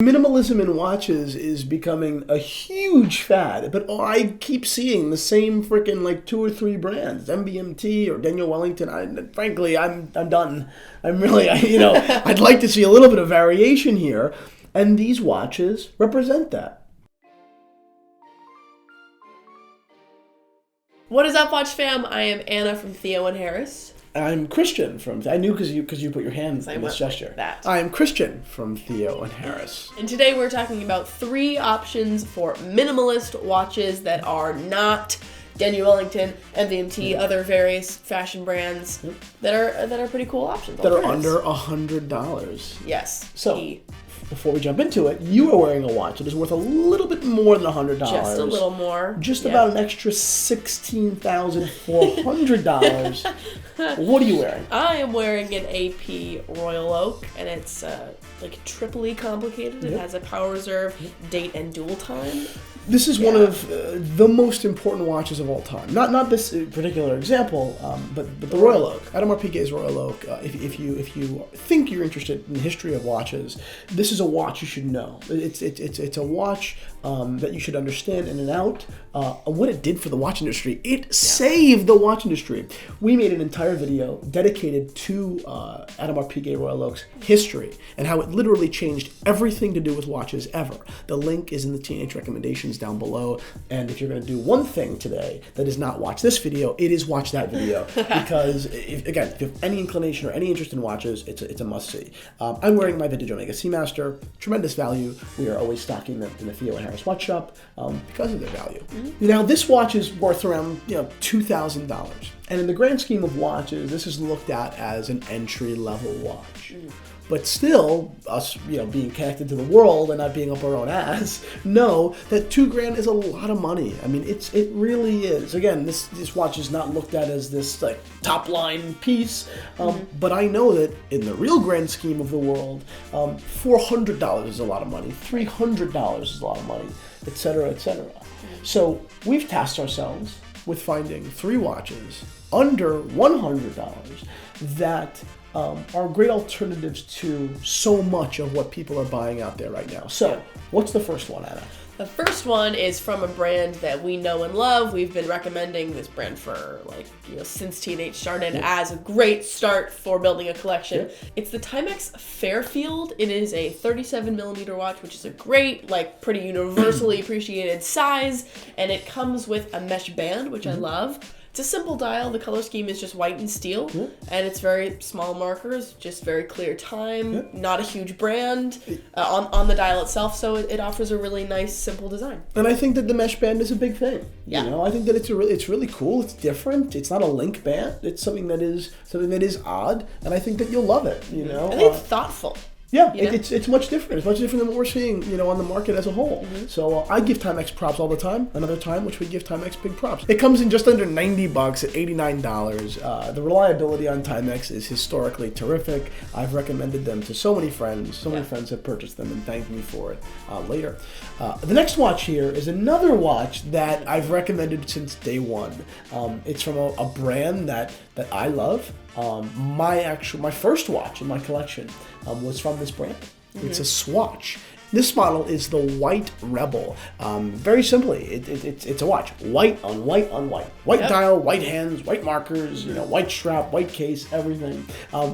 Minimalism in watches is becoming a huge fad, but I keep seeing the same freaking like 2 or 3 brands, MVMT or Daniel Wellington. Frankly, I'm done. I'd like to see a little bit of variation here, and these watches represent that. What is up, Watch fam? I am Anna from Theo and Harris. I'm Christian from. I knew because you put your hand in this gesture. That. I am Christian from Theo and Harris. And today we're talking about 3 options for minimalist watches that are not Daniel Wellington, MVMT, other various fashion brands that are pretty cool options. That are under $100. Yes. So. Before we jump into it, you are wearing a watch that is worth a little bit more than $100. Just a little more. Just about an extra $16,400. What are you wearing? I am wearing an AP Royal Oak, and it's like triply complicated. It has a power reserve, date, and dual time. This is one of the most important watches of all time. Not this particular example, but the Royal Oak. Audemars Piguet's Royal Oak. If you think you're interested in the history of watches, this is a watch you should know. It's a watch that you should understand in and out. What it did for the watch industry, it saved the watch industry. We made an entire video dedicated to Audemars Piguet Royal Oak's history and how it literally changed everything to do with watches ever. The link is in the teenage recommendations down below, and if you're going to do one thing today that is not watch this video, it is watch that video, because if you have any inclination or any interest in watches, it's a must-see. I'm wearing my Vintage Omega Seamaster, tremendous value. We are always stocking them in the Theo and Harris watch shop because of their value. Now, this watch is worth around $2,000, and in the grand scheme of watches, this is looked at as an entry-level watch. But still, us, being connected to the world and not being up our own ass, know that $2,000 is a lot of money. I mean, it really is. Again, this watch is not looked at as this like top line piece, but I know that in the real grand scheme of the world, $400 is a lot of money, $300 is a lot of money, etc., etc. So we've tasked ourselves with finding 3 watches under $100 that are great alternatives to so much of what people are buying out there right now. So, what's the first one, Anna? The first one is from a brand that we know and love. We've been recommending this brand for since Teenage started as a great start for building a collection. It's the Timex Fairfield. It is a 37mm watch, which is a great, pretty universally appreciated size, and it comes with a mesh band, which I love. It's a simple dial. The color scheme is just white and steel, and it's very small markers, just very clear time, not a huge brand on the dial itself, so it offers a really nice, simple design. And I think that the mesh band is a big thing. Yeah. I think that it's really cool. It's different. It's not a link band. It's something that is odd, and I think that you'll love it. I think it's thoughtful. Yeah, it's much different. It's much different than what we're seeing, on the market as a whole. So I give Timex props all the time. Another time, which we give Timex big props. It comes in just under $90 at $89. The reliability on Timex is historically terrific. I've recommended them to so many friends. So many friends have purchased them and thanked me for it later. The next watch here is another watch that I've recommended since day one. It's from a brand that I love. My first watch in my collection was from this brand. It's a Swatch. This model is the White Rebel. Very simply, it's a watch. White on white on white. White dial, white hands, white markers, white strap, white case, everything.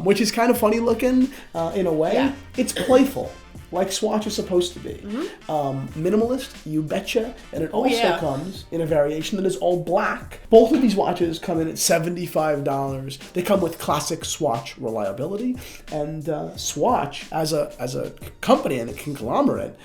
Which is kind of funny looking in a way. Yeah. It's playful, like Swatch is supposed to be. Minimalist, you betcha. And it also comes in a variation that is all black. Both of these watches come in at $75. They come with classic Swatch reliability. And Swatch, as a company and a conglomerate,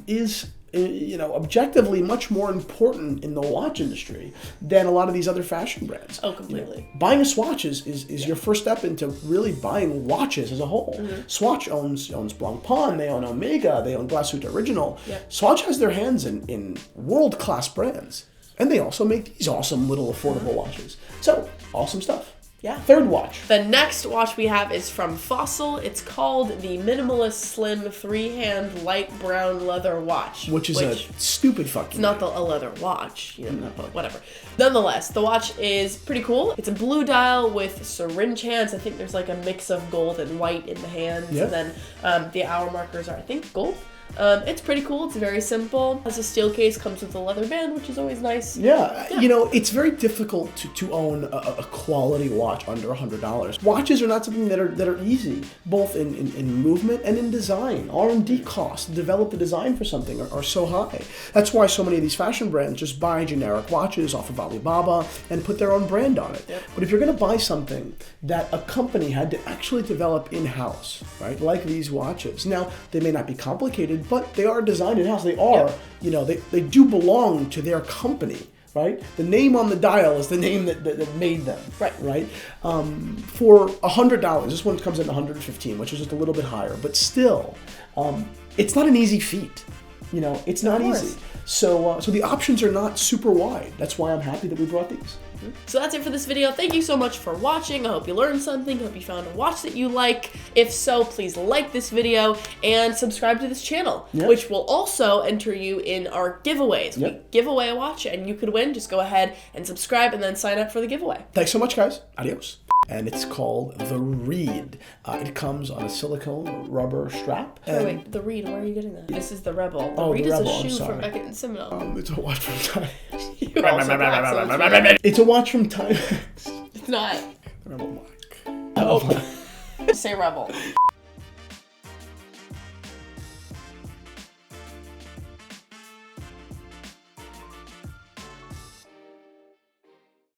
is objectively much more important in the watch industry than a lot of these other fashion brands. Oh, completely. Buying a Swatch is your first step into really buying watches as a whole. Swatch owns Blancpain, they own Omega, they own Glashütte Original. Swatch has their hands in world-class brands. And they also make these awesome little affordable watches. So, awesome stuff. Yeah. Third watch. The next watch we have is from Fossil. It's called the Minimalist Slim 3-hand light brown leather watch. Which is a stupid fucking It's not a leather watch, but whatever. Nonetheless, the watch is pretty cool. It's a blue dial with syringe hands. I think there's a mix of gold and white in the hands. And then the hour markers are, I think, gold. It's pretty cool. It's very simple. Has a steel case, comes with a leather band, which is always nice. Yeah. You know, it's very difficult to own a quality watch under $100. Watches are not something that are easy, both in movement and in design. R&D costs to develop the design for something are so high. That's why so many of these fashion brands just buy generic watches off of Alibaba and put their own brand on it. Yep. But if you're going to buy something that a company had to actually develop in-house, right, like these watches, now they may not be complicated, but they are designed in-house. They are, Yep. you know, they do belong to their company, right? The name on the dial is the name that made them, right? For $100, this one comes in $115, which is just a little bit higher, but still, it's not an easy feat. You know, it's not easy. So the options are not super wide. That's why I'm happy that we brought these. So that's it for this video. Thank you so much for watching. I hope you learned something. I hope you found a watch that you like. If so, please like this video and subscribe to this channel, which will also enter you in our giveaways. We give away a watch and you could win. Just go ahead and subscribe and then sign up for the giveaway. Thanks so much, guys. Adios. And it's called the Reed. It comes on a silicone rubber strap. Oh, wait, the Reed, where are you getting that? This is the Rebel. The Oh, Reed the is Rebel, a I'm shoe sorry. from Beckett and Seminole. It's a watch from Timex. You also black, so it's weird. It's a watch from Timex. It's not. Rebel black. Oh. Say Rebel.